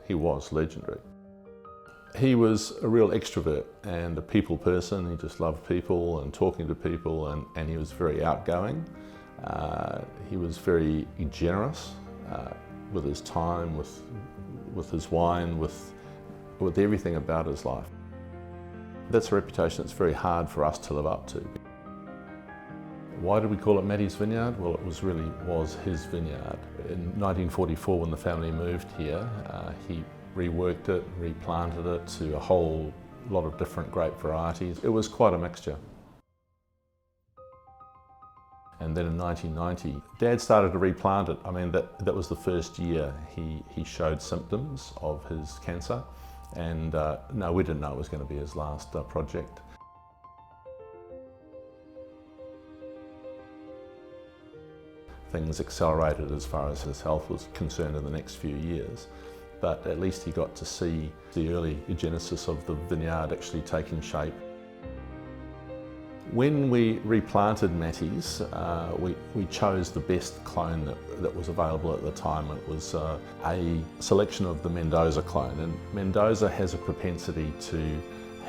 he was legendary. He was a real extrovert and a people person. He just loved people and talking to people, and he was very outgoing. He was very generous with his time, with his wine, with everything about his life. That's a reputation that's very hard for us to live up to. Why did we call it Matty's Vineyard? Well, it was his vineyard. In 1944, when the family moved here, he reworked it, replanted it to a whole lot of different grape varieties. It was quite a mixture. And then in 1990, Dad started to replant it. I mean, that was the first year he showed symptoms of his cancer. And no, we didn't know it was going to be his last project. Things accelerated as far as his health was concerned in the next few years, but at least he got to see the early genesis of the vineyard actually taking shape. When we replanted Matty's, we chose the best clone that was available at the time. It was a selection of the Mendoza clone, and Mendoza has a propensity to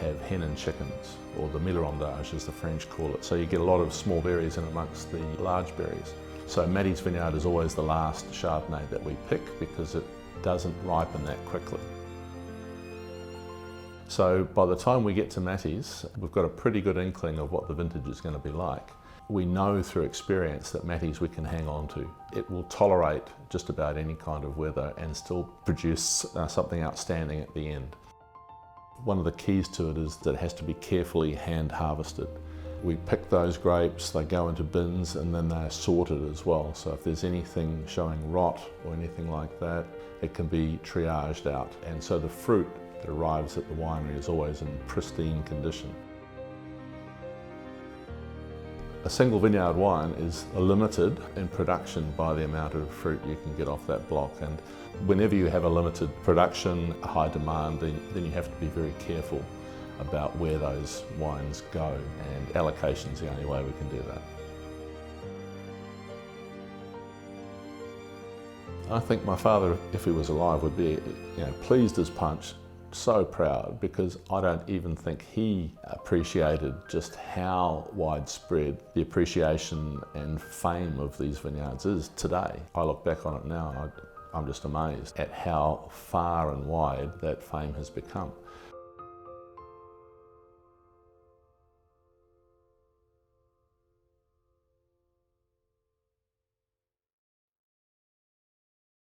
have hen and chickens, or the mirandage as the French call it. So you get a lot of small berries in amongst the large berries. So Matty's Vineyard is always the last Chardonnay that we pick because it doesn't ripen that quickly. So by the time we get to Matty's, we've got a pretty good inkling of what the vintage is going to be like. We know through experience that Matty's we can hang on to. It will tolerate just about any kind of weather and still produce something outstanding at the end. One of the keys to it is that it has to be carefully hand harvested. We pick those grapes, they go into bins, and then they're sorted as well. So if there's anything showing rot or anything like that, it can be triaged out. And so the fruit that arrives at the winery is always in pristine condition. A single vineyard wine is limited in production by the amount of fruit you can get off that block. And whenever you have a limited production, a high demand, then you have to be very careful about where those wines go, and allocation is the only way we can do that. I think my father, if he was alive, would be pleased as punch, so proud, because I don't even think he appreciated just how widespread the appreciation and fame of these vineyards is today. I look back on it now and I'm just amazed at how far and wide that fame has become.